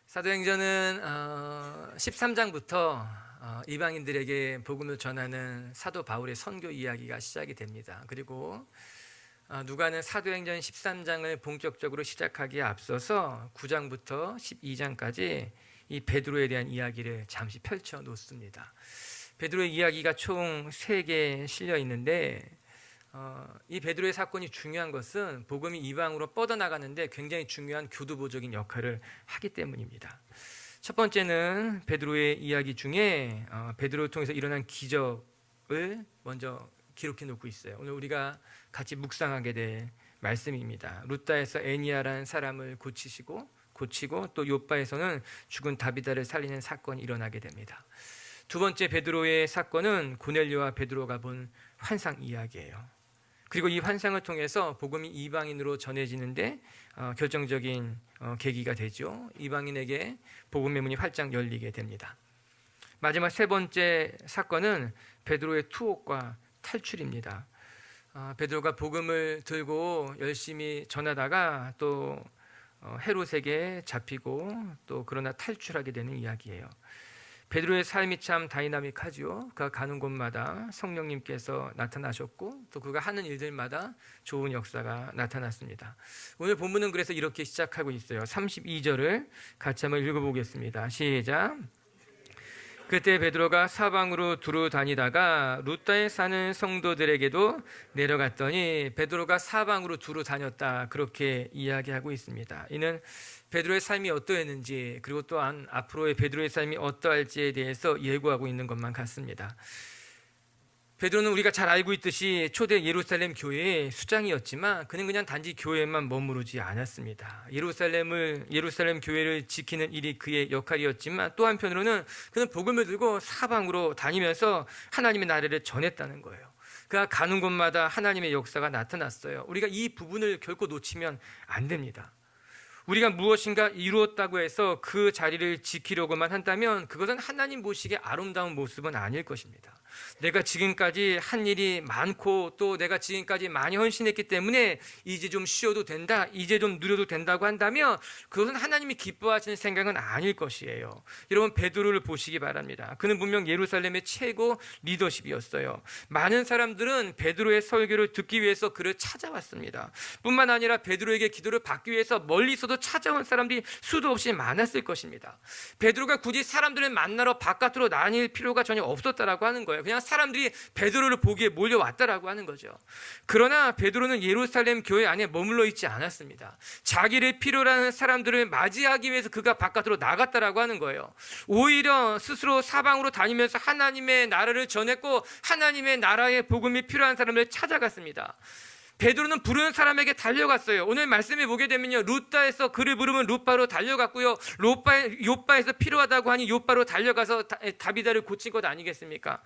사도행전은 13장부터 이방인들에게 복음을 전하는 사도 바울의 선교 이야기가 시작이 됩니다. 그리고 누가는 사도행전 13장을 본격적으로 시작하기에 앞서서 9장부터 12장까지 이 베드로에 대한 이야기를 잠시 펼쳐 놓습니다. 베드로의 이야기가 총 3개 실려 있는데 이 베드로의 사건이 중요한 것은 복음이 이방으로 뻗어나가는데 굉장히 중요한 교두보적인 역할을 하기 때문입니다. 첫 번째는 베드로의 이야기 중에 베드로를 통해서 일어난 기적을 먼저 기록해 놓고 있어요. 오늘 우리가 같이 묵상하게 될 말씀입니다. 루다에서 애니아라는 사람을 고치고 또 요바에서는 죽은 다비다를 살리는 사건이 일어나게 됩니다. 두 번째 베드로의 사건은 고넬료와 베드로가 본 환상 이야기예요. 그리고 이 환상을 통해서 복음이 이방인으로 전해지는데 결정적인 계기가 되죠. 이방인에게 복음의 문이 활짝 열리게 됩니다. 마지막 세 번째 사건은 베드로의 투옥과 탈출입니다. 베드로가 복음을 들고 열심히 전하다가 또 헤롯에게 잡히고 또 그러나 탈출하게 되는 이야기예요. 베드로의 삶이 참 다이나믹하죠. 그가 가는 곳마다 성령님께서 나타나셨고 또 그가 하는 일들마다 좋은 역사가 나타났습니다. 오늘 본문은 그래서 이렇게 시작하고 있어요. 32절을 같이 한번 읽어보겠습니다. 시작. 그때 베드로가 사방으로 두루 다니다가 루다에 사는 성도들에게도 내려갔더니 베드로가 사방으로 두루 다녔다, 그렇게 이야기하고 있습니다. 이는 베드로의 삶이 어떠했는지 그리고 또한 앞으로의 베드로의 삶이 어떠할지에 대해서 예고하고 있는 것만 같습니다. 베드로는 우리가 잘 알고 있듯이 초대 예루살렘 교회의 수장이었지만 그는 그냥 단지 교회에만 머무르지 않았습니다. 예루살렘 교회를 지키는 일이 그의 역할이었지만 또 한편으로는 그는 복음을 들고 사방으로 다니면서 하나님의 나라를 전했다는 거예요. 그가 가는 곳마다 하나님의 역사가 나타났어요. 우리가 이 부분을 결코 놓치면 안 됩니다. 우리가 무엇인가 이루었다고 해서 그 자리를 지키려고만 한다면 그것은 하나님 보시기에 아름다운 모습은 아닐 것입니다. 내가 지금까지 한 일이 많고 또 내가 지금까지 많이 헌신했기 때문에 이제 좀 쉬어도 된다, 이제 좀 누려도 된다고 한다면 그것은 하나님이 기뻐하시는 생각은 아닐 것이에요. 여러분, 베드로를 보시기 바랍니다. 그는 분명 예루살렘의 최고 리더십이었어요. 많은 사람들은 베드로의 설교를 듣기 위해서 그를 찾아왔습니다. 뿐만 아니라 베드로에게 기도를 받기 위해서 멀리서도 찾아온 사람들이 수도 없이 많았을 것입니다. 베드로가 굳이 사람들을 만나러 바깥으로 다닐 필요가 전혀 없었다라고 하는 거예요. 그냥 사람들이 베드로를 보기에 몰려왔다라고 하는 거죠. 그러나 베드로는 예루살렘 교회 안에 머물러 있지 않았습니다. 자기를 필요로 하는 사람들을 맞이하기 위해서 그가 바깥으로 나갔다라고 하는 거예요. 오히려 스스로 사방으로 다니면서 하나님의 나라를 전했고 하나님의 나라의 복음이 필요한 사람을 찾아갔습니다. 베드로는 부르는 사람에게 달려갔어요. 오늘 말씀해 보게 되면요, 루다에서 그를 부르면 루바로 달려갔고요, 요바에서 필요하다고 하니 요바로 달려가서 다비다를 고친 것 아니겠습니까?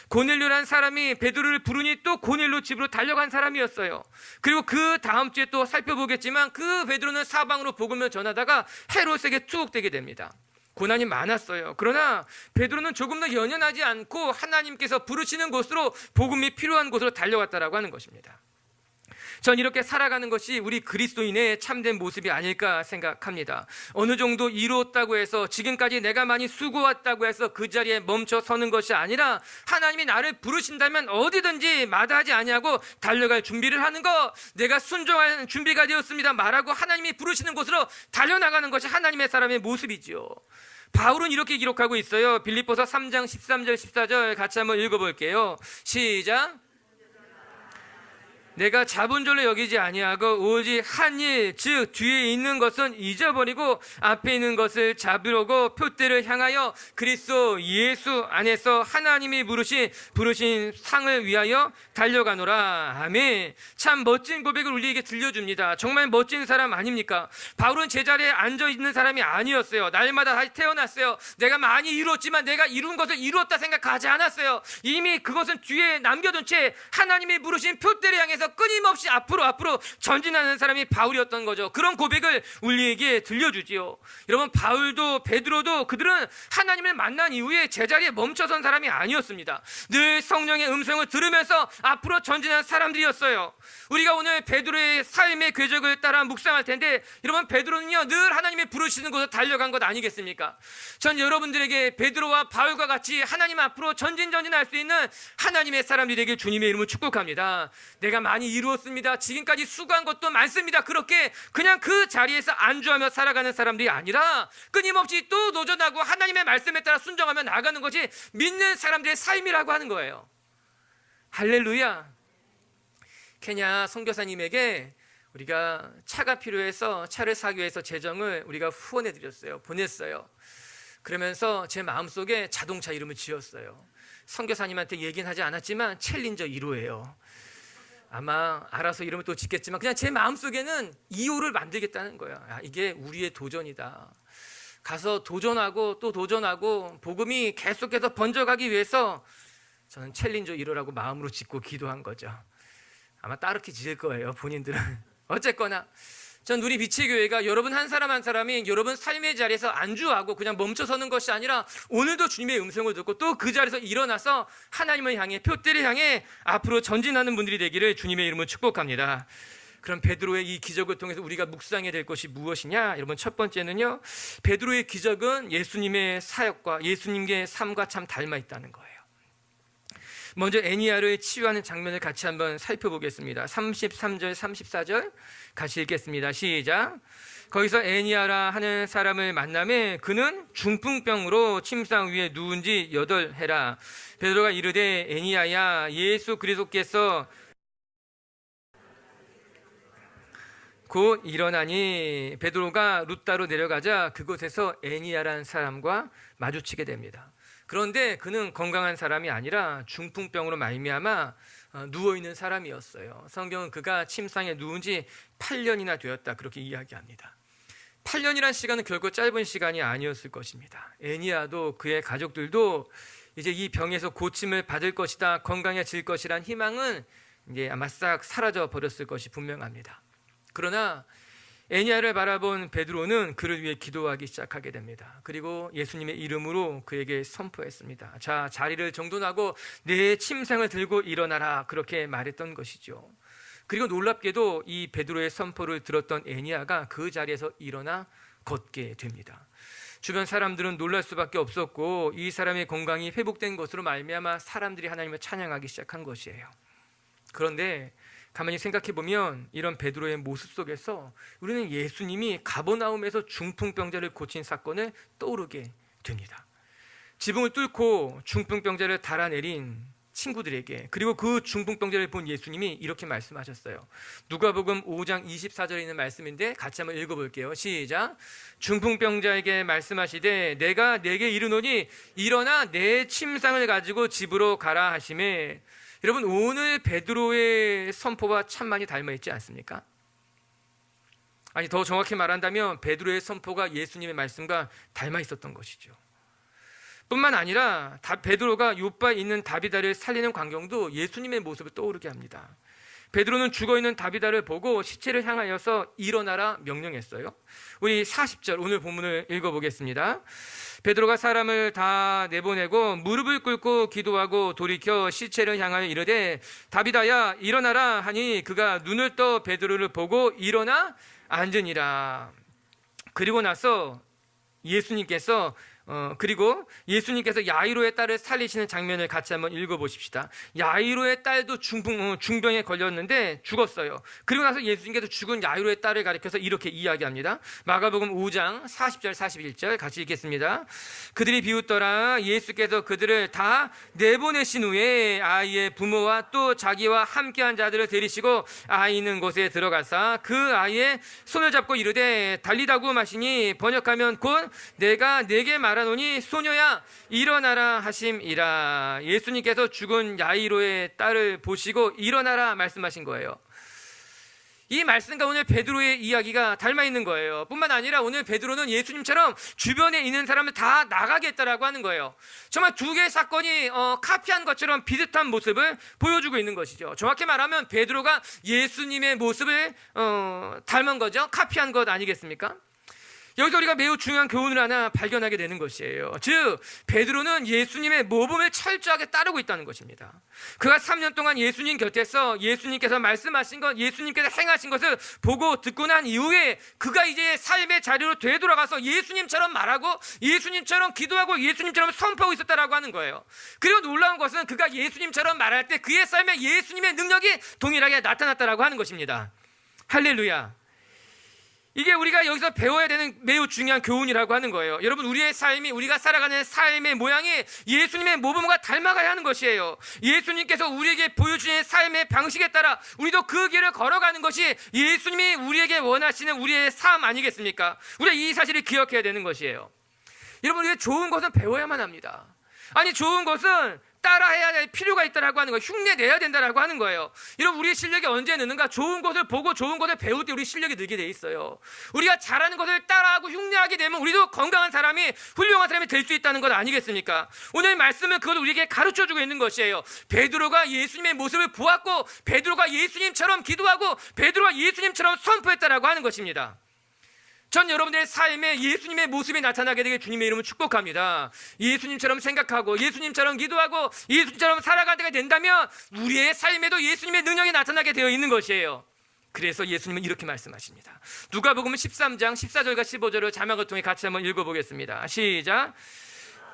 고넬료라는 사람이 베드로를 부르니 또 고넬료 집으로 달려간 사람이었어요. 그리고 그 다음 주에 또 살펴보겠지만 그 베드로는 사방으로 복음을 전하다가 헤롯에게 투옥되게 됩니다. 고난이 많았어요. 그러나 베드로는 조금 더 연연하지 않고 하나님께서 부르시는 곳으로, 복음이 필요한 곳으로 달려갔다라고 하는 것입니다. 전 이렇게 살아가는 것이 우리 그리스도인의 참된 모습이 아닐까 생각합니다. 어느 정도 이루었다고 해서, 지금까지 내가 많이 수고했다고 해서 그 자리에 멈춰 서는 것이 아니라 하나님이 나를 부르신다면 어디든지 마다하지 아니하고 달려갈 준비를 하는 것, 내가 순종할 준비가 되었습니다 말하고 하나님이 부르시는 곳으로 달려나가는 것이 하나님의 사람의 모습이지요. 바울은 이렇게 기록하고 있어요. 빌립보서 3장 13절 14절 같이 한번 읽어볼게요. 시작. 내가 자본줄로 여기지 아니하고 오직 한 일, 즉 뒤에 있는 것은 잊어버리고 앞에 있는 것을 잡으려고 표대를 향하여 그리스도 예수 안에서 하나님이 부르신 상을 위하여 달려가노라. 아멘. 참 멋진 고백을 우리에게 들려줍니다. 정말 멋진 사람 아닙니까? 바울은 제자리에 앉아있는 사람이 아니었어요. 날마다 다시 태어났어요. 내가 많이 이루었지만 내가 이룬 것을 이루었다 생각하지 않았어요. 이미 그것은 뒤에 남겨둔 채 하나님이 부르신 표대를 향해서 위해서 끊임없이 앞으로 전진하는 사람이 바울이었던 거죠. 그런 고백을 우리에게 들려주지요. 여러분, 바울도 베드로도 그들은 하나님을 만난 이후에 제자리에 멈춰선 사람이 아니었습니다. 늘 성령의 음성을 들으면서 앞으로 전진하는 사람들이었어요. 우리가 오늘 베드로의 삶의 궤적을 따라 묵상할 텐데, 여러분, 베드로는요 늘 하나님이 부르시는 곳에 달려간 것 아니겠습니까? 전 여러분들에게 베드로와 바울과 같이 하나님 앞으로 전진할 수 있는 하나님의 사람들이 되길 주님의 이름으로 축복합니다. 내가 많이 이루었습니다, 지금까지 수고한 것도 많습니다, 그렇게 그냥 그 자리에서 안주하며 살아가는 사람들이 아니라 끊임없이 또 도전하고 하나님의 말씀에 따라 순종하며 나가는 것이 믿는 사람들의 삶이라고 하는 거예요. 할렐루야. 케냐 선교사님에게 우리가 차가 필요해서 차를 사기 위해서 재정을 우리가 후원해 드렸어요. 보냈어요. 그러면서 제 마음속에 자동차 이름을 지었어요. 선교사님한테 얘기는 하지 않았지만 챌린저 1호예요. 아마 알아서 이름을 또 짓겠지만 그냥 제 마음속에는 2호를 만들겠다는 거예요. 이게 우리의 도전이다. 가서 도전하고 또 도전하고 복음이 계속해서 번져가기 위해서 저는 챌린저 1호라고 마음으로 짓고 기도한 거죠. 아마 따르게 지을 거예요, 본인들은. 어쨌거나 전 우리 미치교회가 여러분 한 사람 한 사람이 여러분 삶의 자리에서 안주하고 그냥 멈춰서는 것이 아니라 오늘도 주님의 음성을 듣고 또 그 자리에서 일어나서 하나님을 향해, 표대를 향해 앞으로 전진하는 분들이 되기를 주님의 이름으로 축복합니다. 그럼 베드로의 이 기적을 통해서 우리가 묵상해야 될 것이 무엇이냐? 여러분, 첫 번째는요, 베드로의 기적은 예수님의 사역과 예수님의 삶과 참 닮아 있다는 거예요. 먼저 애니야를 치유하는 장면을 같이 한번 살펴보겠습니다. 33절 34절 같이 읽겠습니다. 시작. 거기서 애니야라 하는 사람을 만나매 그는 중풍병으로 침상 위에 누운 지 8해라. 베드로가 이르되 애니야야, 예수 그리스도께서 곧 일어나니 베드로가 룻다로 내려가자 그곳에서 애니야라는 사람과 마주치게 됩니다. 그런데 그는 건강한 사람이 아니라 중풍병으로 말미암아 누워있는 사람이었어요. 성경은 그가 침상에 누운 지 8년이나 되었다, 그렇게 이야기합니다. 8년이란 시간은 결코 짧은 시간이 아니었을 것입니다. 애니야도 그의 가족들도 이제 이 병에서 고침을 받을 것이다, 건강해질 것이란 희망은 이제 아마 싹 사라져 버렸을 것이 분명합니다. 그러나 애니야를 바라본 베드로는 그를 위해 기도하기 시작하게 됩니다. 그리고 예수님의 이름으로 그에게 선포했습니다. 자, 자리를 정돈하고 내 침상을 들고 일어나라, 그렇게 말했던 것이죠. 그리고 놀랍게도 이 베드로의 선포를 들었던 애니야가 그 자리에서 일어나 걷게 됩니다. 주변 사람들은 놀랄 수밖에 없었고 이 사람의 건강이 회복된 것으로 말미암아 사람들이 하나님을 찬양하기 시작한 것이에요. 그런데 가만히 생각해 보면 이런 베드로의 모습 속에서 우리는 예수님이 가버나움에서 중풍병자를 고친 사건을 떠오르게 됩니다. 지붕을 뚫고 중풍병자를 달아내린 친구들에게, 그리고 그 중풍병자를 본 예수님이 이렇게 말씀하셨어요. 누가복음 5장 24절에 있는 말씀인데 같이 한번 읽어볼게요. 시작. 중풍병자에게 말씀하시되 내가 내게 이르노니 일어나 내 침상을 가지고 집으로 가라 하시매. 여러분, 오늘 베드로의 선포와 참 많이 닮아 있지 않습니까? 아니, 더 정확히 말한다면 베드로의 선포가 예수님의 말씀과 닮아 있었던 것이죠. 뿐만 아니라 베드로가 요바에 있는 다비다를 살리는 광경도 예수님의 모습을 떠오르게 합니다. 베드로는 죽어있는 다비다를 보고 시체를 향하여서 일어나라 명령했어요. 우리 40절 오늘 본문을 읽어보겠습니다. 베드로가 사람을 다 내보내고 무릎을 꿇고 기도하고 돌이켜 시체를 향하여 이르되 다비다야 일어나라 하니 그가 눈을 떠 베드로를 보고 일어나 앉으니라. 그리고 나서 예수님께서 야이로의 딸을 살리시는 장면을 같이 한번 읽어보십시다. 야이로의 딸도 중병에 걸렸는데 죽었어요. 그리고 나서 예수님께서 죽은 야이로의 딸을 가리켜서 이렇게 이야기합니다. 마가복음 5장 40절 41절 같이 읽겠습니다. 그들이 비웃더라. 예수께서 그들을 다 내보내신 후에 아이의 부모와 또 자기와 함께한 자들을 데리시고 아이 있는 곳에 들어가사 그 아이의 손을 잡고 이르되 달리다고 마시니 번역하면 곧 내가 내게 말하노니 소녀야 일어나라 하심이라. 예수님께서 죽은 야이로의 딸을 보시고 일어나라 말씀하신 거예요. 이 말씀과 오늘 베드로의 이야기가 닮아 있는 거예요. 뿐만 아니라 오늘 베드로는 예수님처럼 주변에 있는 사람을 다 나가게 했다라고 하는 거예요. 정말 두 개의 사건이 카피한 것처럼 비슷한 모습을 보여주고 있는 것이죠. 정확히 말하면 베드로가 예수님의 모습을 닮은 거죠. 카피한 것 아니겠습니까? 여기서 우리가 매우 중요한 교훈을 하나 발견하게 되는 것이에요. 즉 베드로는 예수님의 모범을 철저하게 따르고 있다는 것입니다. 그가 3년 동안 예수님 곁에서 예수님께서 말씀하신 것, 예수님께서 행하신 것을 보고 듣고 난 이후에 그가 이제 삶의 자리로 되돌아가서 예수님처럼 말하고 예수님처럼 기도하고 예수님처럼 선포하고 있었다라고 하는 거예요. 그리고 놀라운 것은 그가 예수님처럼 말할 때 그의 삶에 예수님의 능력이 동일하게 나타났다라고 하는 것입니다. 할렐루야. 이게 우리가 여기서 배워야 되는 매우 중요한 교훈이라고 하는 거예요. 여러분, 우리의 삶이, 우리가 살아가는 삶의 모양이 예수님의 모범과 닮아가야 하는 것이에요. 예수님께서 우리에게 보여주신 삶의 방식에 따라 우리도 그 길을 걸어가는 것이 예수님이 우리에게 원하시는 우리의 삶 아니겠습니까? 우리가 이 사실을 기억해야 되는 것이에요. 여러분, 우리가 좋은 것은 배워야만 합니다. 아니, 좋은 것은 따라해야 될 필요가 있다라고 하는 거예요. 흉내내야 된다라고 하는 거예요. 여러분, 우리의 실력이 언제 느는가? 좋은 것을 보고 좋은 것을 배울 때 우리 실력이 늘게 돼 있어요. 우리가 잘하는 것을 따라하고 흉내하게 되면 우리도 건강한 사람이, 훌륭한 사람이 될 수 있다는 것 아니겠습니까? 오늘 말씀은 그걸 우리에게 가르쳐주고 있는 것이에요. 베드로가 예수님의 모습을 보았고 베드로가 예수님처럼 기도하고 베드로가 예수님처럼 선포했다라고 하는 것입니다. 전 여러분들의 삶에 예수님의 모습이 나타나게 되길 주님의 이름으로 축복합니다. 예수님처럼 생각하고 예수님처럼 기도하고 예수님처럼 살아가게 된다면 우리의 삶에도 예수님의 능력이 나타나게 되어 있는 것이에요. 그래서 예수님은 이렇게 말씀하십니다. 누가복음 13장 14절과 15절을 자막을 통해 같이 한번 읽어보겠습니다. 시작.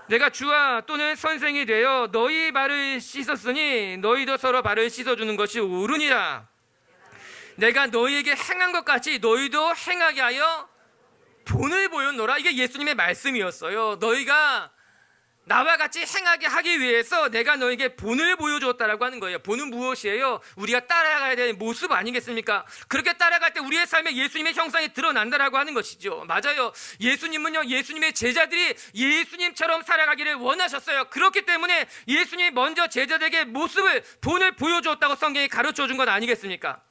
내가 주와 또는 선생이 되어 너희 발을 씻었으니 너희도 서로 발을 씻어주는 것이 옳으니라. 내가 너희에게 행한 것 같이 너희도 행하게 하여 본을 보였노라. 이게 예수님의 말씀이었어요. 너희가 나와 같이 행하게 하기 위해서 내가 너에게 본을 보여주었다라고 하는 거예요. 본은 무엇이에요? 우리가 따라가야 될 모습 아니겠습니까? 그렇게 따라갈 때 우리의 삶에 예수님의 형상이 드러난다라고 하는 것이죠. 맞아요. 예수님은요, 예수님의 제자들이 예수님처럼 살아가기를 원하셨어요. 그렇기 때문에 예수님이 먼저 제자들에게 모습을, 본을 보여주었다고 성경이 가르쳐 준 것 아니겠습니까?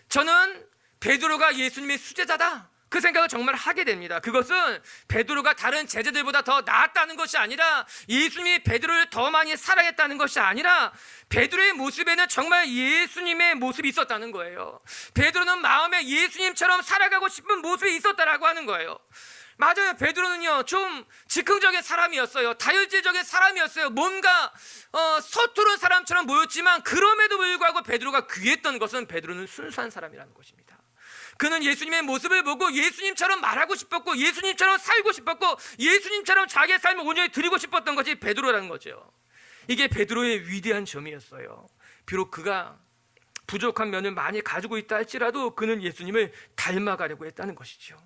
저는 베드로가 예수님의 수제자다, 그 생각을 정말 하게 됩니다. 그것은 베드로가 다른 제자들보다 더 나았다는 것이 아니라 예수님이 베드로를 더 많이 사랑했다는 것이 아니라 베드로의 모습에는 정말 예수님의 모습이 있었다는 거예요. 베드로는 마음에 예수님처럼 살아가고 싶은 모습이 있었다라고 하는 거예요. 맞아요. 베드로는요, 좀 즉흥적인 사람이었어요. 다혈질적인 사람이었어요. 뭔가 서투른 사람처럼 보였지만 그럼에도 불구하고 베드로가 귀했던 것은 베드로는 순수한 사람이라는 것입니다. 그는 예수님의 모습을 보고 예수님처럼 말하고 싶었고 예수님처럼 살고 싶었고 예수님처럼 자기의 삶을 온전히 드리고 싶었던 것이 베드로라는 거죠. 이게 베드로의 위대한 점이었어요. 비록 그가 부족한 면을 많이 가지고 있다 할지라도 그는 예수님을 닮아가려고 했다는 것이죠.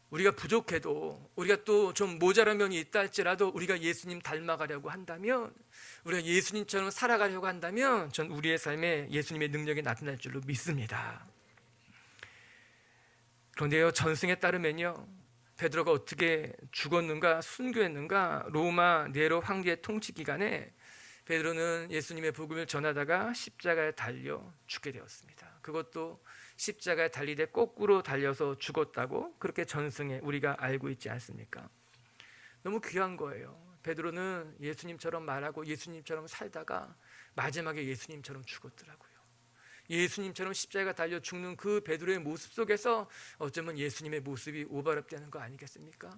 우리가 부족해도, 우리가 또 좀 모자란 면이 있다 할지라도 우리가 예수님 닮아가려고 한다면, 우리가 예수님처럼 살아가려고 한다면 전 우리의 삶에 예수님의 능력이 나타날 줄로 믿습니다. 그런데요, 전승에 따르면요, 베드로가 어떻게 죽었는가, 순교했는가? 로마 네로 황제의 통치 기간에 베드로는 예수님의 복음을 전하다가 십자가에 달려 죽게 되었습니다. 그것도 십자가에 달리되 거꾸로 달려서 죽었다고 그렇게 전승에 우리가 알고 있지 않습니까? 너무 귀한 거예요. 베드로는 예수님처럼 말하고 예수님처럼 살다가 마지막에 예수님처럼 죽었더라고요. 예수님처럼 십자가에 달려 죽는 그 베드로의 모습 속에서 어쩌면 예수님의 모습이 오버랩되는 거 아니겠습니까?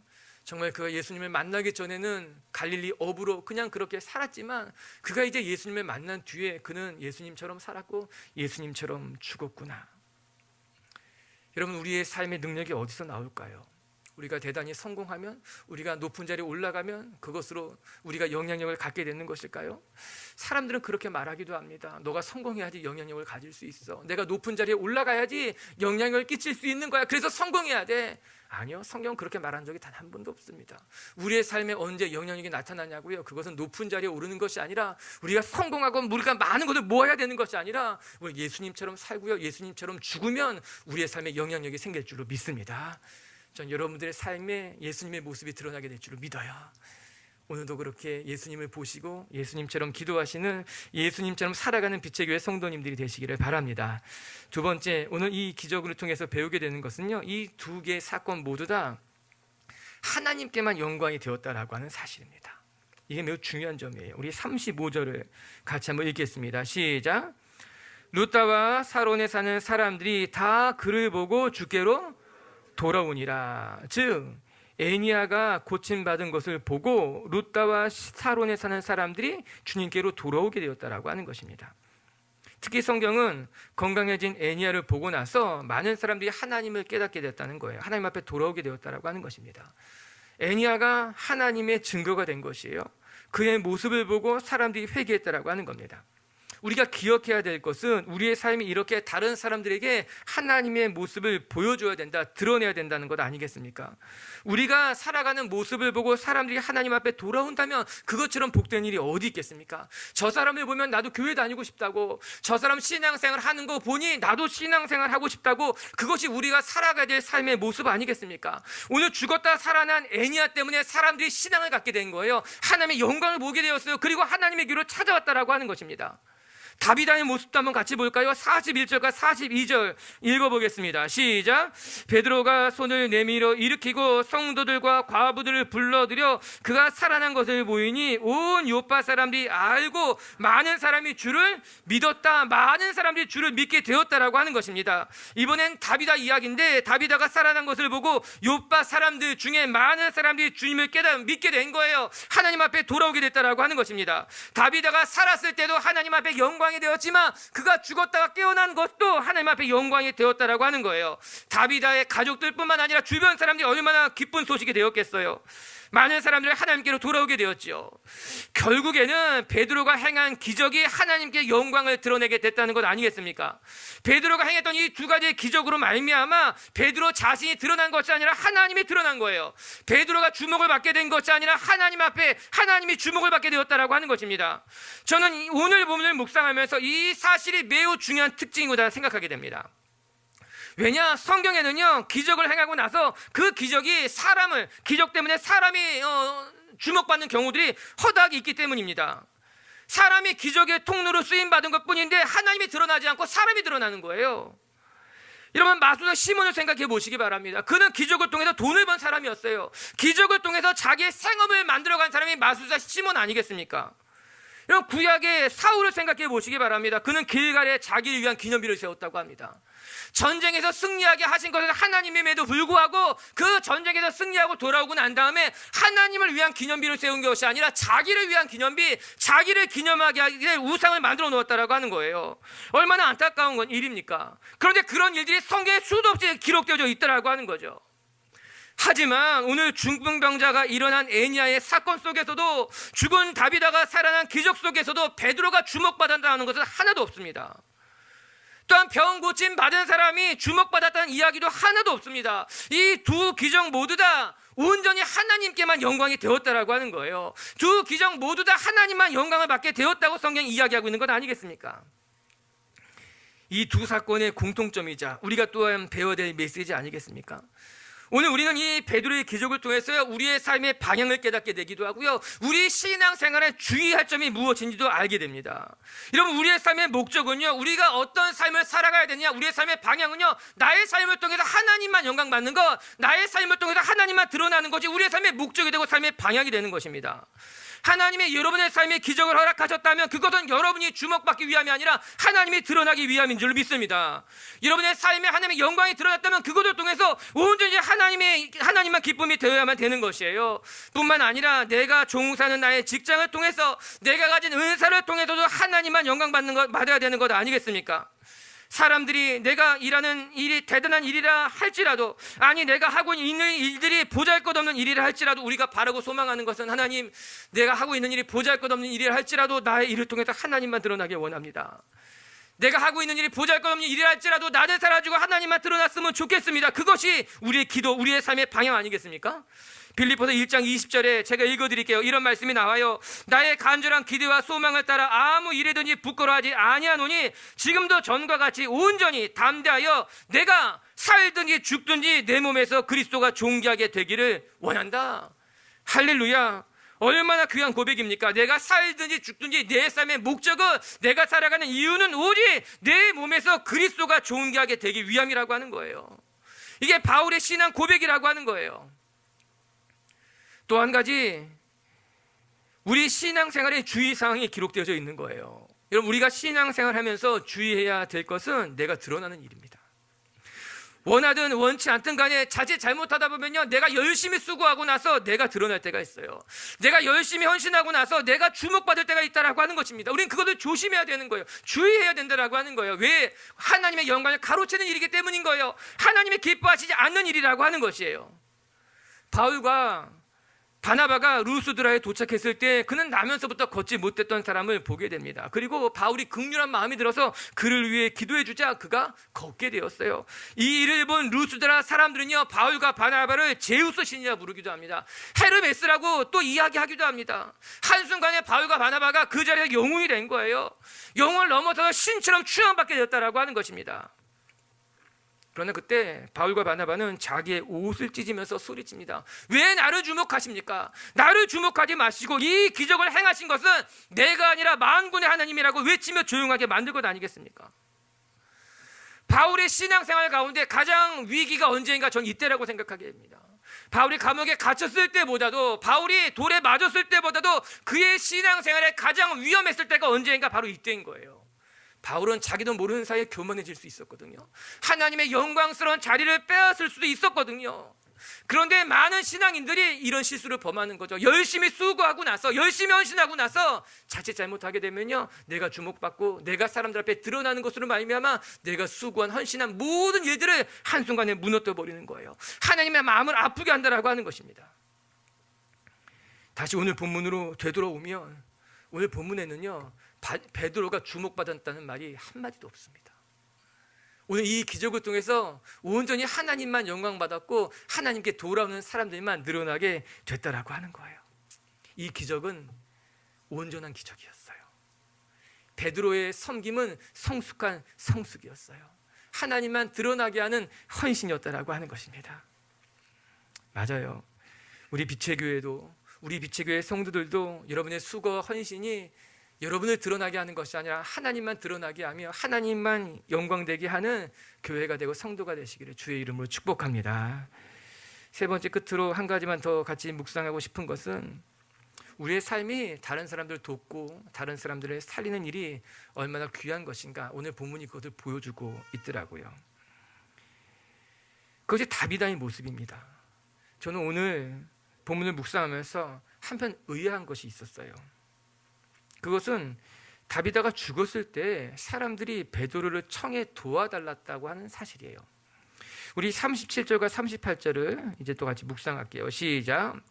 정말 그가 예수님을 만나기 전에는 갈릴리 어부로 그냥 그렇게 살았지만 그가 이제 예수님을 만난 뒤에 그는 예수님처럼 살았고 예수님처럼 죽었구나. 여러분, 우리의 삶의 능력이 어디서 나올까요? 우리가 대단히 성공하면, 우리가 높은 자리에 올라가면 그것으로 우리가 영향력을 갖게 되는 것일까요? 사람들은 그렇게 말하기도 합니다. 너가 성공해야지 영향력을 가질 수 있어. 내가 높은 자리에 올라가야지 영향력을 끼칠 수 있는 거야. 그래서 성공해야 돼. 아니요, 성경은 그렇게 말한 적이 단 한 번도 없습니다. 우리의 삶에 언제 영향력이 나타나냐고요? 그것은 높은 자리에 오르는 것이 아니라 우리가 성공하고 우리가 많은 것을 모아야 되는 것이 아니라 우리 예수님처럼 살고요, 예수님처럼 죽으면 우리의 삶에 영향력이 생길 줄로 믿습니다. 전 여러분들의 삶에 예수님의 모습이 드러나게 될 줄로 믿어요. 오늘도 그렇게 예수님을 보시고 예수님처럼 기도하시는, 예수님처럼 살아가는 빛의 교회 성도님들이 되시기를 바랍니다. 두 번째, 오늘 이 기적을 통해서 배우게 되는 것은요, 이 두 개의 사건 모두 다 하나님께만 영광이 되었다라고 하는 사실입니다. 이게 매우 중요한 점이에요. 우리 35절을 같이 한번 읽겠습니다. 시작. 루다와 사론에 사는 사람들이 다 그를 보고 주께로 돌아오니라. 즉 에니야가 고침받은 것을 보고 루다와 사론에 사는 사람들이 주님께로 돌아오게 되었다라고 하는 것입니다. 특히 성경은 건강해진 에니야를 보고 나서 많은 사람들이 하나님을 깨닫게 됐다는 거예요. 하나님 앞에 돌아오게 되었다라고 하는 것입니다. 에니야가 하나님의 증거가 된 것이에요. 그의 모습을 보고 사람들이 회개했다라고 하는 겁니다. 우리가 기억해야 될 것은 우리의 삶이 이렇게 다른 사람들에게 하나님의 모습을 보여줘야 된다, 드러내야 된다는 것 아니겠습니까? 우리가 살아가는 모습을 보고 사람들이 하나님 앞에 돌아온다면 그것처럼 복된 일이 어디 있겠습니까? 저 사람을 보면 나도 교회 다니고 싶다고, 저 사람 신앙생활 하는 거 보니 나도 신앙생활 하고 싶다고, 그것이 우리가 살아가야 될 삶의 모습 아니겠습니까? 오늘 죽었다 살아난 에니야 때문에 사람들이 신앙을 갖게 된 거예요. 하나님의 영광을 보게 되었어요. 그리고 하나님의 귀로 찾아왔다라고 하는 것입니다. 다비다의 모습도 한번 같이 볼까요? 41절과 42절 읽어보겠습니다. 시작. 베드로가 손을 내밀어 일으키고 성도들과 과부들을 불러들여 그가 살아난 것을 보이니 온 요파 사람들이 알고 많은 사람이 주를 믿었다. 많은 사람들이 주를 믿게 되었다라고 하는 것입니다. 이번엔 다비다 이야기인데, 다비다가 살아난 것을 보고 요파 사람들 중에 많은 사람들이 주님을 믿게 된 거예요. 하나님 앞에 돌아오게 됐다라고 하는 것입니다. 다비다가 살았을 때도 하나님 앞에 영광이 되었지만 그가 죽었다가 깨어난 것도 하나님 앞에 영광이 되었다라고 하는 거예요. 다비다의 가족들뿐만 아니라 주변 사람들이 얼마나 기쁜 소식이 되었겠어요. 많은 사람들이 하나님께로 돌아오게 되었죠. 결국에는 베드로가 행한 기적이 하나님께 영광을 드러내게 됐다는 것 아니겠습니까? 베드로가 행했던 이 두 가지의 기적으로 말미암아 베드로 자신이 드러난 것이 아니라 하나님이 드러난 거예요. 베드로가 주목을 받게 된 것이 아니라 하나님 앞에 하나님이 주목을 받게 되었다라고 하는 것입니다. 저는 오늘 본문을 묵상하면서 이 사실이 매우 중요한 특징이다 생각하게 됩니다. 왜냐? 성경에는요, 기적을 행하고 나서 그 기적이 기적 때문에 사람이 주목받는 경우들이 허다하게 있기 때문입니다. 사람이 기적의 통로로 쓰임받은 것 뿐인데 하나님이 드러나지 않고 사람이 드러나는 거예요. 여러분, 마술사 시몬을 생각해 보시기 바랍니다. 그는 기적을 통해서 돈을 번 사람이었어요. 기적을 통해서 자기의 생업을 만들어간 사람이 마술사 시몬 아니겠습니까? 여러분, 구약의 사울을 생각해 보시기 바랍니다. 그는 길갈에 자기를 위한 기념비를 세웠다고 합니다. 전쟁에서 승리하게 하신 것은 하나님임에도 불구하고 그 전쟁에서 승리하고 돌아오고 난 다음에 하나님을 위한 기념비를 세운 것이 아니라 자기를 위한 기념비, 자기를 기념하게 하기에 우상을 만들어 놓았다라고 하는 거예요. 얼마나 안타까운 건 일입니까? 그런데 그런 일들이 성경에 수도 없이 기록되어 있다라고 하는 거죠. 하지만 오늘 중풍병자가 일어난 에니야의 사건 속에서도, 죽은 다비다가 살아난 기적 속에서도 베드로가 주목받았다는 것은 하나도 없습니다. 또한 병 고침 받은 사람이 주목받았다는 이야기도 하나도 없습니다. 이 두 기적 모두 다 온전히 하나님께만 영광이 되었다라고 하는 거예요. 두 기적 모두 다 하나님만 영광을 받게 되었다고 성경이 이야기하고 있는 것 아니겠습니까? 이 두 사건의 공통점이자 우리가 또한 배워야 될 메시지 아니겠습니까? 오늘 우리는 이 베드로의 기적을 통해서 우리의 삶의 방향을 깨닫게 되기도 하고요, 우리 신앙생활에 주의할 점이 무엇인지도 알게 됩니다. 여러분, 우리의 삶의 목적은요, 우리가 어떤 삶을 살아가야 되느냐, 우리의 삶의 방향은요, 나의 삶을 통해서 하나님만 영광받는 것, 나의 삶을 통해서 하나님만 드러나는 것이 우리의 삶의 목적이 되고 삶의 방향이 되는 것입니다. 하나님이 여러분의 삶에 기적을 허락하셨다면 그것은 여러분이 주목받기 위함이 아니라 하나님이 드러나기 위함인 줄 믿습니다. 여러분의 삶에 하나님의 영광이 드러났다면 그것을 통해서 온전히 하나님만 기쁨이 되어야만 되는 것이에요. 뿐만 아니라 내가 종사하는 나의 직장을 통해서, 내가 가진 은사를 통해서도 하나님만 영광 받아야 되는 것 아니겠습니까? 사람들이 내가 일하는 일이 대단한 일이라 할지라도, 아니 내가 하고 있는 일들이 보잘것없는 일이라 할지라도, 우리가 바라고 소망하는 것은 하나님, 내가 하고 있는 일이 보잘것없는 일이라 할지라도 나의 일을 통해서 하나님만 드러나길 원합니다. 내가 하고 있는 일이 보잘것없는 일이라 할지라도 나를 살아주고 하나님만 드러났으면 좋겠습니다. 그것이 우리의 기도, 우리의 삶의 방향 아니겠습니까? 빌립보서 1장 20절에 제가 읽어드릴게요. 이런 말씀이 나와요. 나의 간절한 기대와 소망을 따라 아무 일에든지 부끄러워하지 아니하노니 지금도 전과 같이 온전히 담대하여 내가 살든지 죽든지 내 몸에서 그리스도가 존귀하게 되기를 원한다. 할렐루야. 얼마나 귀한 고백입니까? 내가 살든지 죽든지 내 삶의 목적은, 내가 살아가는 이유는 오직 내 몸에서 그리스도가 존귀하게 되기 위함이라고 하는 거예요. 이게 바울의 신앙 고백이라고 하는 거예요. 또 한 가지, 우리 신앙생활의 주의사항이 기록되어져 있는 거예요. 여러분, 우리가 신앙생활하면서 주의해야 될 것은 내가 드러나는 일입니다. 원하든 원치 않든 간에 자칫 잘못하다 보면요, 내가 열심히 수고하고 나서 내가 드러날 때가 있어요. 내가 열심히 헌신하고 나서 내가 주목받을 때가 있다라고 하는 것입니다. 우리는 그것을 조심해야 되는 거예요. 주의해야 된다라고 하는 거예요. 왜? 하나님의 영광을 가로채는 일이기 때문인 거예요. 하나님의 기뻐하시지 않는 일이라고 하는 것이에요. 바울과 바나바가 루스드라에 도착했을 때 그는 나면서부터 걷지 못했던 사람을 보게 됩니다. 그리고 바울이 긍휼한 마음이 들어서 그를 위해 기도해 주자 그가 걷게 되었어요. 이 일을 본 루스드라 사람들은요, 바울과 바나바를 제우스 신이라 부르기도 합니다. 헤르메스라고 또 이야기하기도 합니다. 한순간에 바울과 바나바가 그 자리에 영웅이 된 거예요. 영웅을 넘어서서 신처럼 추앙받게 되었다라고 하는 것입니다. 그러나 그때 바울과 바나바는 자기의 옷을 찢으면서 소리칩니다. 왜 나를 주목하십니까? 나를 주목하지 마시고 이 기적을 행하신 것은 내가 아니라 만군의 하나님이라고 외치며 조용하게 만들 것 아니겠습니까? 바울의 신앙생활 가운데 가장 위기가 언제인가, 전 이때라고 생각하게 됩니다. 바울이 감옥에 갇혔을 때보다도, 바울이 돌에 맞았을 때보다도 그의 신앙생활에 가장 위험했을 때가 언제인가, 바로 이때인 거예요. 바울은 자기도 모르는 사이에 교만해질 수 있었거든요. 하나님의 영광스러운 자리를 빼앗을 수도 있었거든요. 그런데 많은 신앙인들이 이런 실수를 범하는 거죠. 열심히 수고하고 나서, 열심히 헌신하고 나서 자칫 잘못하게 되면요, 내가 주목받고 내가 사람들 앞에 드러나는 것으로 말미암아 내가 수고한 헌신한 모든 일들을 한순간에 무너뜨려 버리는 거예요. 하나님의 마음을 아프게 한다라고 하는 것입니다. 다시 오늘 본문으로 되돌아오면, 오늘 본문에는요, 베드로가 주목받았다는 말이 한마디도 없습니다. 오늘 이 기적을 통해서 온전히 하나님만 영광받았고 하나님께 돌아오는 사람들만 늘어나게 됐다라고 하는 거예요. 이 기적은 온전한 기적이었어요. 베드로의 섬김은 성숙한 성숙이었어요. 하나님만 드러나게 하는 헌신이었다라고 하는 것입니다. 맞아요. 우리 빛의 교회도, 우리 빛의 교회 성도들도 여러분의 수고와 헌신이 여러분을 드러나게 하는 것이 아니라 하나님만 드러나게 하며 하나님만 영광되게 하는 교회가 되고 성도가 되시기를 주의 이름으로 축복합니다. 세 번째, 끝으로 한 가지만 더 같이 묵상하고 싶은 것은, 우리의 삶이 다른 사람들을 돕고 다른 사람들을 살리는 일이 얼마나 귀한 것인가, 오늘 본문이 그것을 보여주고 있더라고요. 그것이 다비다의 모습입니다. 저는 오늘 본문을 묵상하면서 한편 의아한 것이 있었어요. 그것은 다비다가 죽었을 때 사람들이 베드로를 청해 도와달랐다고 하는 사실이에요. 우리 37절과 38절을 이제 또 같이 묵상할게요. 시작.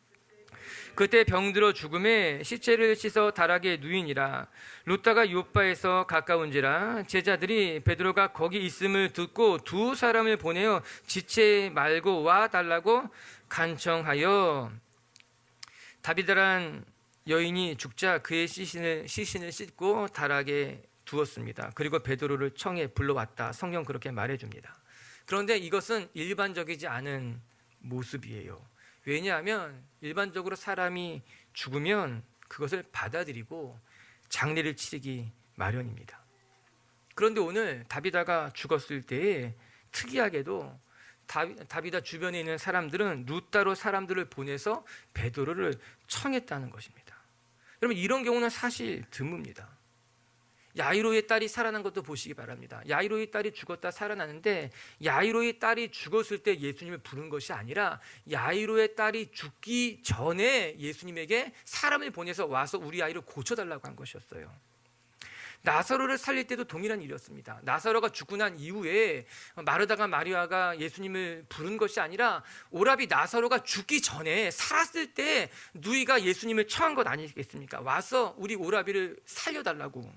그때 병들어 죽음에 시체를 씻어 다락에 누이니라. 루다가 요빠에서 가까운지라. 제자들이 베드로가 거기 있음을 듣고 두 사람을 보내어 지체 말고 와 달라고 간청하여, 다비다란 여인이 죽자 그의 시신을 씻고 다락에 두었습니다. 그리고 베드로를 청해 불러왔다. 성경 그렇게 말해줍니다. 그런데 이것은 일반적이지 않은 모습이에요. 왜냐하면 일반적으로 사람이 죽으면 그것을 받아들이고 장례를 치르기 마련입니다. 그런데 오늘 다비다가 죽었을 때에 특이하게도 다비다 주변에 있는 사람들은 루다로 사람들을 보내서 베드로를 청했다는 것입니다. 여러분, 이런 경우는 사실 드뭅니다. 야이로의 딸이 살아난 것도 보시기 바랍니다. 야이로의 딸이 죽었다 살아나는데, 야이로의 딸이 죽었을 때 예수님을 부른 것이 아니라 야이로의 딸이 죽기 전에 예수님에게 사람을 보내서 와서 우리 아이를 고쳐달라고 한 것이었어요. 나사로를 살릴 때도 동일한 일이었습니다. 나사로가 죽고 난 이후에 마르다가 마리아가 예수님을 부른 것이 아니라 오라비 나사로가 죽기 전에 살았을 때 누이가 예수님을 청한 것 아니겠습니까? 와서 우리 오라비를 살려달라고.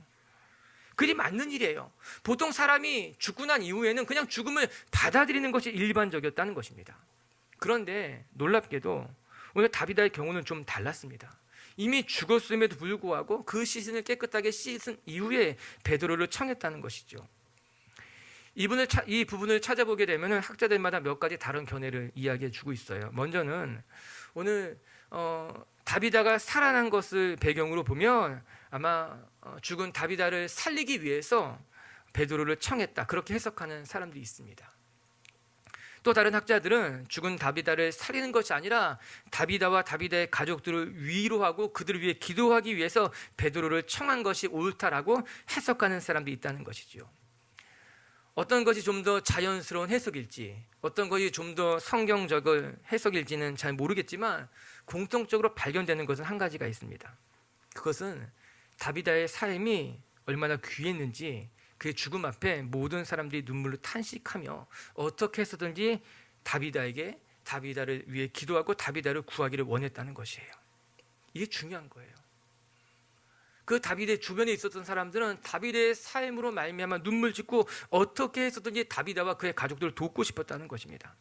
그게 맞는 일이에요. 보통 사람이 죽고 난 이후에는 그냥 죽음을 받아들이는 것이 일반적이었다는 것입니다. 그런데 놀랍게도 오늘 다비다의 경우는 좀 달랐습니다. 이미 죽었음에도 불구하고 그 시신을 깨끗하게 씻은 이후에 베드로를 청했다는 것이죠. 이 부분을 찾아보게 되면 학자들마다 몇 가지 다른 견해를 이야기해 주고 있어요. 먼저는 오늘 다비다가 살아난 것을 배경으로 보면 아마 죽은 다비다를 살리기 위해서 베드로를 청했다, 그렇게 해석하는 사람들이 있습니다. 또 다른 학자들은 죽은 다비다를 살리는 것이 아니라 다비다와 다비다의 가족들을 위로하고 그들을 위해 기도하기 위해서 베드로를 청한 것이 옳다라고 해석하는 사람들이 있다는 것이죠. 어떤 것이 좀 더 자연스러운 해석일지, 어떤 것이 좀 더 성경적인 해석일지는 잘 모르겠지만 공통적으로 발견되는 것은 한 가지가 있습니다. 그것은 다비다의 삶이 얼마나 귀했는지, 그의 죽음 앞에 모든 사람들이 눈물로 탄식하며 어떻게 해서든지 다비다를 위해 기도하고 다비다를 구하기를 원했다는 것이에요. 이게 중요한 거예요. 그 다비드의 주변에 있었던 사람들은 다비드의 삶으로 말미암아 눈물 짓고 어떻게 해서든지 다비다와 그의 가족들을 돕고 싶었다는 것입니다.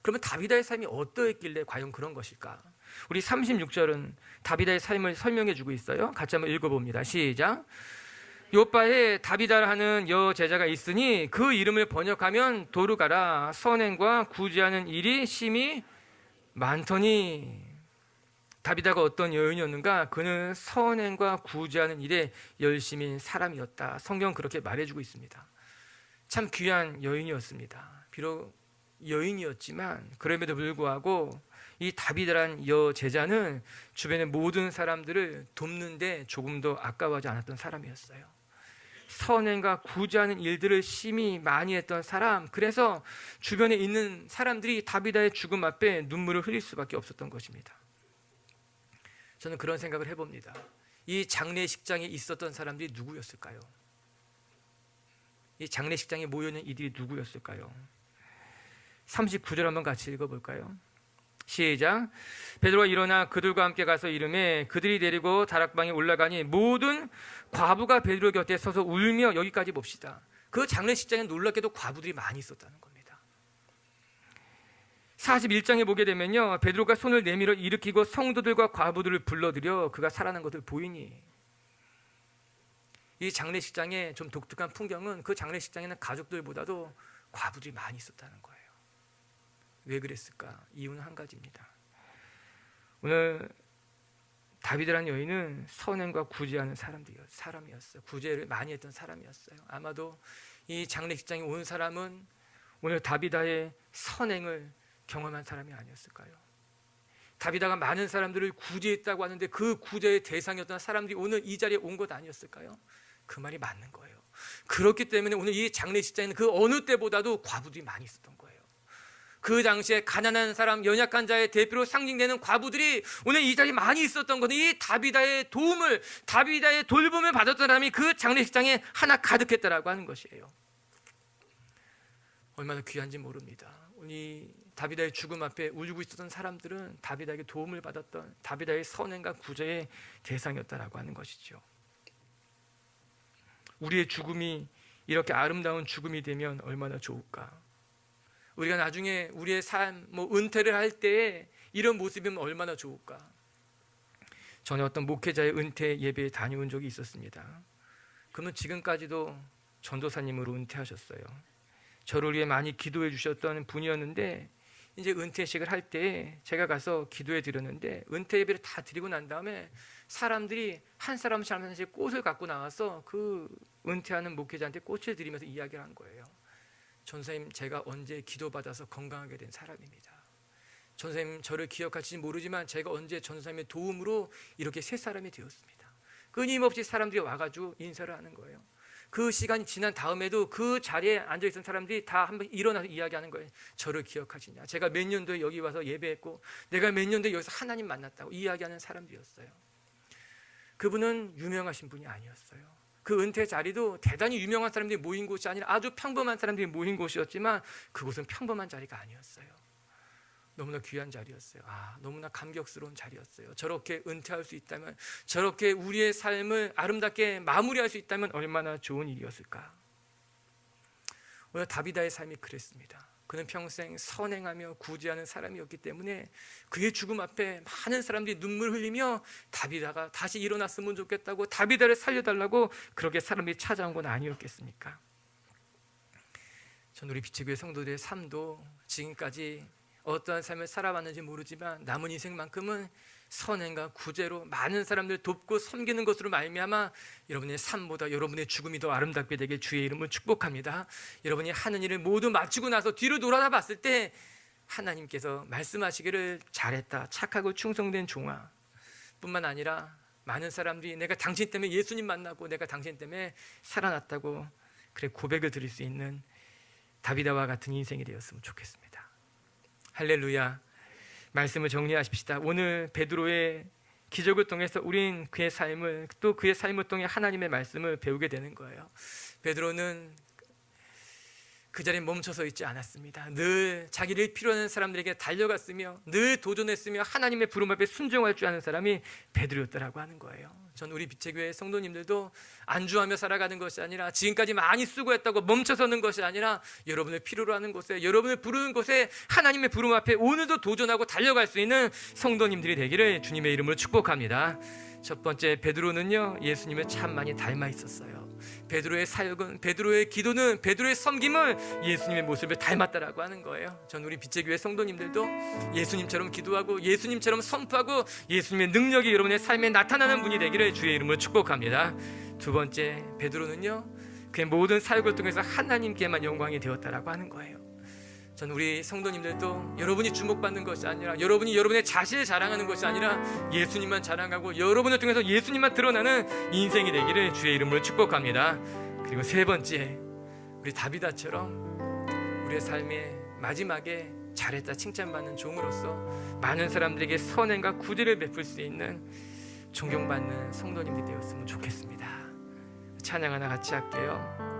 그러면 다비다의 삶이 어떠했길래 과연 그런 것일까? 우리 36절은 다비다의 삶을 설명해 주고 있어요. 같이 한번 읽어봅니다. 시작. 요바에 다비다라 하는 여제자가 있으니 그 이름을 번역하면 도르가라. 선행과 구제하는 일이 심히 많더니. 다비다가 어떤 여인이었는가? 그는 선행과 구제하는 일에 열심인 사람이었다. 성경은 그렇게 말해주고 있습니다. 참 귀한 여인이었습니다. 비록 여인이었지만 그럼에도 불구하고 이 다비다란 여제자는 주변의 모든 사람들을 돕는데 조금도 아까워하지 않았던 사람이었어요. 선행과 구제하는 일들을 심히 많이 했던 사람, 그래서 주변에 있는 사람들이 다비다의 죽음 앞에 눈물을 흘릴 수밖에 없었던 것입니다. 저는 그런 생각을 해봅니다. 이 장례식장에 있었던 사람들이 누구였을까요? 이 장례식장에 모여있는 이들이 누구였을까요? 39절 한번 같이 읽어볼까요? 시작. 베드로가 일어나 그들과 함께 가서 이르매 그들이 데리고 다락방에 올라가니 모든 과부가 베드로 곁에 서서 울며, 여기까지 봅시다. 그 장례식장에 놀랍게도 과부들이 많이 있었다는 겁니다. 41장에 보게 되면요, 베드로가 손을 내밀어 일으키고 성도들과 과부들을 불러들여 그가 살아난 것을 보이니. 이 장례식장의 좀 독특한 풍경은 그 장례식장에는 가족들보다도 과부들이 많이 있었다는 거예요. 왜 그랬을까? 이유는 한 가지입니다. 오늘 다비드라는 여인은 선행과 구제하는 사람이었어요. 구제를 많이 했던 사람이었어요. 아마도 이 장례식장에 온 사람은 오늘 다비다의 선행을 경험한 사람이 아니었을까요? 다비다가 많은 사람들을 구제했다고 하는데 그 구제의 대상이었던 사람들이 오늘 이 자리에 온 것 아니었을까요? 그 말이 맞는 거예요. 그렇기 때문에 오늘 이 장례식장에는 그 어느 때보다도 과부들이 많이 있었던 거예요. 그 당시에 가난한 사람, 연약한 자의 대표로 상징되는 과부들이 오늘 이 자리에 많이 있었던 것은 이 다비다의 도움을, 다비다의 돌봄을 받았던 사람이 그 장례식장에 하나 가득했다라고 하는 것이에요. 얼마나 귀한지 모릅니다. 오늘 다비다의 죽음 앞에 울고 있었던 사람들은 다비다에게 도움을 받았던 다비다의 선행과 구제의 대상이었다라고 하는 것이죠. 우리의 죽음이 이렇게 아름다운 죽음이 되면 얼마나 좋을까? 우리가 나중에 우리의 삶, 은퇴를 할 때에 이런 모습이면 얼마나 좋을까? 전에 어떤 목회자의 은퇴 예배에 다녀온 적이 있었습니다. 그는 지금까지도 전도사님으로 은퇴하셨어요. 저를 위해 많이 기도해 주셨던 분이었는데 이제 은퇴식을 할 때 제가 가서 기도해 드렸는데 은퇴 예배를 다 드리고 난 다음에 사람들이 한 사람씩 한 사람씩 꽃을 갖고 나와서 그 은퇴하는 목회자한테 꽃을 드리면서 이야기를 한 거예요. 전사님, 제가 언제 기도받아서 건강하게 된 사람입니다. 전사님, 저를 기억하실지 모르지만 제가 언제 전사님의 도움으로 이렇게 새 사람이 되었습니다. 끊임없이 사람들이 와가지고 인사를 하는 거예요. 그 시간이 지난 다음에도 그 자리에 앉아있던 사람들이 다 한번 일어나서 이야기하는 거예요. 저를 기억하시냐? 제가 몇 년도에 여기 와서 예배했고 내가 몇 년도에 여기서 하나님 만났다고 이야기하는 사람들이었어요. 그분은 유명하신 분이 아니었어요. 그 은퇴 자리도 대단히 유명한 사람들이 모인 곳이 아니라 아주 평범한 사람들이 모인 곳이었지만 그곳은 평범한 자리가 아니었어요. 너무나 귀한 자리였어요. 너무나 감격스러운 자리였어요. 저렇게 은퇴할 수 있다면, 저렇게 우리의 삶을 아름답게 마무리할 수 있다면 얼마나 좋은 일이었을까. 오늘 다비다의 삶이 그랬습니다. 그는 평생 선행하며 구제하는 사람이었기 때문에 그의 죽음 앞에 많은 사람들이 눈물 흘리며 다비다가 다시 일어났으면 좋겠다고, 다비다를 살려달라고 그렇게 사람들이 찾아온 건 아니었겠습니까? 전 우리 빛의 교회 성도들의 삶도 지금까지 어떠한 삶을 살아왔는지 모르지만 남은 인생만큼은 선행과 구제로 많은 사람들 돕고 섬기는 것으로 말미암아 여러분의 삶보다 여러분의 죽음이 더 아름답게 되길 주의 이름으로 축복합니다. 여러분이 하는 일을 모두 마치고 나서 뒤로 돌아다 봤을 때 하나님께서 말씀하시기를 잘했다, 착하고 충성된 종아, 뿐만 아니라 많은 사람들이 내가 당신 때문에 예수님 만나고 내가 당신 때문에 살아났다고 그래 고백을 드릴 수 있는 다비다와 같은 인생이 되었으면 좋겠습니다. 할렐루야. 말씀을 정리하십시다. 오늘 베드로의 기적을 통해서 우린 그의 삶을, 또 그의 삶을 통해 하나님의 말씀을 배우게 되는 거예요. 베드로는 그 자리에 멈춰서 있지 않았습니다. 늘 자기를 필요하는 사람들에게 달려갔으며 늘 도전했으며 하나님의 부름 앞에 순종할 줄 아는 사람이 베드로였다라고 하는 거예요. 전 우리 빛의교회 성도님들도 안주하며 살아가는 것이 아니라 지금까지 많이 수고했다고 멈춰서는 것이 아니라 여러분을 필요로 하는 곳에, 여러분을 부르는 곳에 하나님의 부름 앞에 오늘도 도전하고 달려갈 수 있는 성도님들이 되기를 주님의 이름으로 축복합니다. 첫 번째, 베드로는요 예수님을 참 많이 닮아 있었어요. 베드로의 사역은, 베드로의 기도는, 베드로의 섬김을 예수님의 모습을 닮았다라고 하는 거예요. 전 우리 빛의 교회 성도님들도 예수님처럼 기도하고 예수님처럼 선포하고 예수님의 능력이 여러분의 삶에 나타나는 분이 되기를 주의 이름으로 축복합니다. 두 번째, 베드로는요 그의 모든 사역을 통해서 하나님께만 영광이 되었다라고 하는 거예요. 전 우리 성도님들도 여러분이 주목받는 것이 아니라, 여러분이 여러분의 자신을 자랑하는 것이 아니라 예수님만 자랑하고 여러분을 통해서 예수님만 드러나는 인생이 되기를 주의 이름으로 축복합니다. 그리고 세 번째, 우리 다비다처럼 우리의 삶의 마지막에 잘했다 칭찬받는 종으로서 많은 사람들에게 선행과 구제를 베풀 수 있는 존경받는 성도님들이 되었으면 좋겠습니다. 찬양 하나 같이 할게요.